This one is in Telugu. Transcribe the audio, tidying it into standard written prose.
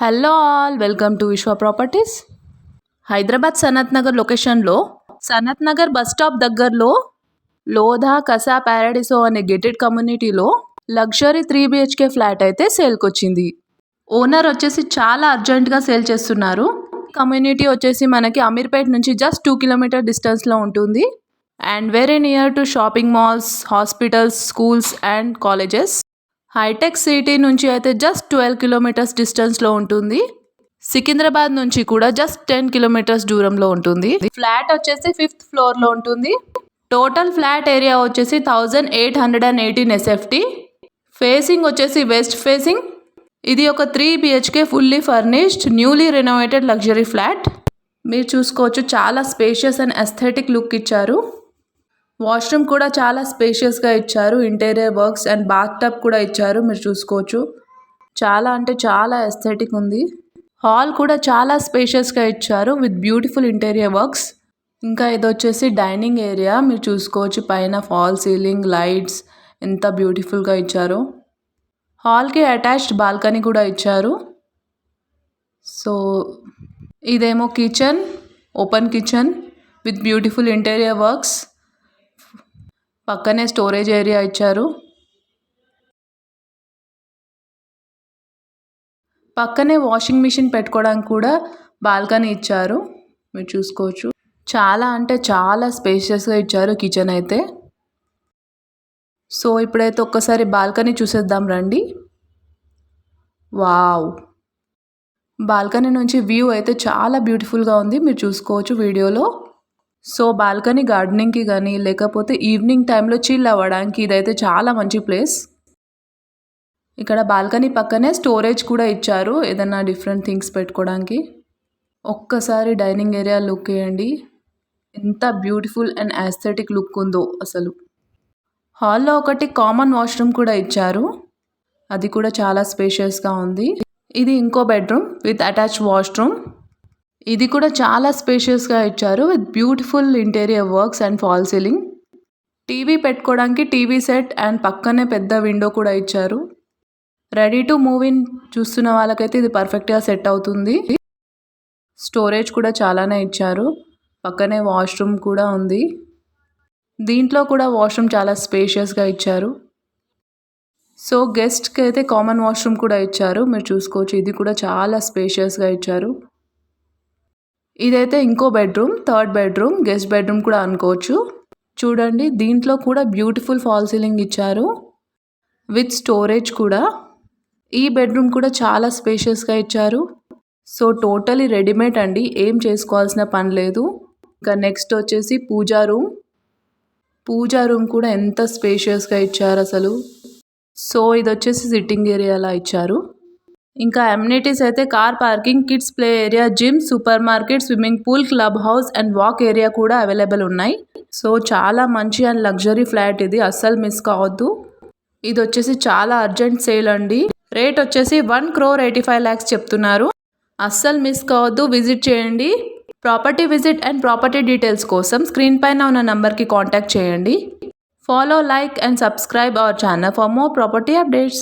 హలో ఆల్, వెల్కమ్ టు విశ్వ ప్రాపర్టీస్. హైదరాబాద్ సనత్ నగర్ లొకేషన్లో సనత్ నగర్ బస్ స్టాప్ దగ్గరలో లోధా కసా ప్యారడిసో అనే గేటెడ్ కమ్యూనిటీలో లగ్జరీ 3 BHK ఫ్లాట్ అయితే సేల్కి వచ్చింది. ఓనర్ వచ్చేసి చాలా అర్జెంటుగా సేల్ చేస్తున్నారు. కమ్యూనిటీ వచ్చేసి మనకి అమీర్పేట్ నుంచి జస్ట్ 2 కిలోమీటర్ డిస్టెన్స్లో ఉంటుంది and very near to shopping malls, hospitals, schools and colleges. హైటెక్ సిటీ నుంచి అయితే జస్ట్ 12 కిలోమీటర్స్ డిస్టెన్స్లో ఉంటుంది. సికింద్రాబాద్ నుంచి కూడా జస్ట్ 10 కిలోమీటర్స్ దూరంలో ఉంటుంది. ఫ్లాట్ వచ్చేసి 5th ఫ్లోర్లో ఉంటుంది. టోటల్ ఫ్లాట్ ఏరియా వచ్చేసి 1818 SFT. ఫేసింగ్ వచ్చేసి వెస్ట్ ఫేసింగ్. ఇది ఒక 3 BHK fully furnished newly renovated luxury flat. మీరు చూసుకోవచ్చు, చాలా స్పేషియస్ అండ్ ఎస్థెటిక్ లుక్ ఇచ్చారు. వాష్రూమ్ కూడా చాలా స్పేషియస్గా ఇచ్చారు. Interior works and bath tub కూడా ఇచ్చారు. మీరు చూసుకోవచ్చు, చాలా అంటే చాలా ఎస్థెటిక్ ఉంది. హాల్ కూడా చాలా స్పేషియస్గా ఇచ్చారు విత్ బ్యూటిఫుల్ ఇంటీరియర్ వర్క్స్. ఇంకా ఇది వచ్చేసి డైనింగ్ ఏరియా. మీరు చూసుకోవచ్చు, పైన ఫాల్ సీలింగ్, లైట్స్ ఎంత బ్యూటిఫుల్గా ఇచ్చారు. హాల్కి అటాచ్డ్ బాల్కనీ కూడా ఇచ్చారు. సో ఇదేమో kitchen, open kitchen with beautiful interior works. పక్కనే స్టోరేజ్ ఏరియా ఇచ్చారు. పక్కనే వాషింగ్ మిషన్ పెట్టుకోవడానికి కూడా బాల్కనీ ఇచ్చారు. మీరు చూసుకోవచ్చు, చాలా అంటే చాలా స్పేషియస్గా ఇచ్చారు కిచెన్ అయితే. సో ఇప్పుడైతే ఒక్కసారి బాల్కనీ చూసేద్దాం రండి. వావ్, బాల్కనీ నుంచి వ్యూ అయితే చాలా బ్యూటిఫుల్గా ఉంది. మీరు చూసుకోవచ్చు వీడియోలో. సో బాల్కనీ గార్డెనింగ్కి కానీ లేకపోతే ఈవినింగ్ టైంలో చిల్ అవ్వడానికి ఇదైతే చాలా మంచి ప్లేస్. ఇక్కడ బాల్కనీ పక్కనే స్టోరేజ్ కూడా ఇచ్చారు, ఏదైనా డిఫరెంట్ థింగ్స్ పెట్టుకోవడానికి. ఒక్కసారి డైనింగ్ ఏరియా లుక్ వేయండి, ఎంత బ్యూటిఫుల్ అండ్ ఆస్థెటిక్ లుక్ ఉందో అసలు. హాల్లో ఒకటి కామన్ వాష్రూమ్ కూడా ఇచ్చారు, అది కూడా చాలా స్పేషియస్గా ఉంది. ఇది ఇంకో బెడ్రూమ్ విత్ అటాచ్డ్ వాష్రూమ్. ఇది కూడా చాలా స్పేషియస్గా ఇచ్చారు with beautiful interior works and fall ceiling. TV పెట్టుకోవడానికి టీవీ సెట్ అండ్ పక్కనే పెద్ద విండో కూడా ఇచ్చారు. రెడీ టు మూవ్ ఇన్ చూస్తున్న వాళ్ళకైతే ఇది పర్ఫెక్ట్గా సెట్ అవుతుంది. స్టోరేజ్ కూడా చాలానే ఇచ్చారు. పక్కనే వాష్రూమ్ కూడా ఉంది. దీంట్లో కూడా వాష్రూమ్ చాలా స్పేషియస్గా ఇచ్చారు. సో గెస్ట్కి అయితే కామన్ వాష్రూమ్ కూడా ఇచ్చారు. మీరు చూసుకోవచ్చు, ఇది కూడా చాలా స్పేషియస్గా ఇచ్చారు. ఇదైతే ఇంకో bedroom, third bedroom, guest bedroom కూడా అనుకోవచ్చు. చూడండి, దీంట్లో కూడా బ్యూటిఫుల్ ఫాల్ సీలింగ్ ఇచ్చారు విత్ స్టోరేజ్ కూడా. ఈ బెడ్రూమ్ కూడా చాలా స్పేషియస్గా ఇచ్చారు. సో టోటలీ రెడీమేడ్ అండి, ఏం చేసుకోవాల్సిన పని లేదు. ఇంకా నెక్స్ట్ వచ్చేసి పూజా రూమ్. పూజా రూమ్ కూడా ఎంత స్పేషియస్గా ఇచ్చారు అసలు. సో ఇది వచ్చేసి సిట్టింగ్ ఏరియా అలా ఇచ్చారు. ఇంకా అమ్యూనిటీస్ అయితే car parking, kids play area, gym, super market, swimming pool, club house and walk area కూడా అవైలబుల్ ఉన్నాయి. సో చాలా మంచి అండ్ లగ్జరీ ఫ్లాట్ ఇది, అస్సలు మిస్ కావద్దు. ఇది వచ్చేసి చాలా అర్జెంట్ సేల్ అండి. రేట్ వచ్చేసి 1,85,00,000 చెప్తున్నారు. అస్సలు మిస్ కావద్దు, విజిట్ చేయండి. Property visit and property details కోసం స్క్రీన్ పైన ఉన్న నంబర్కి కాంటాక్ట్ చేయండి. Follow, like and subscribe our channel for more property updates.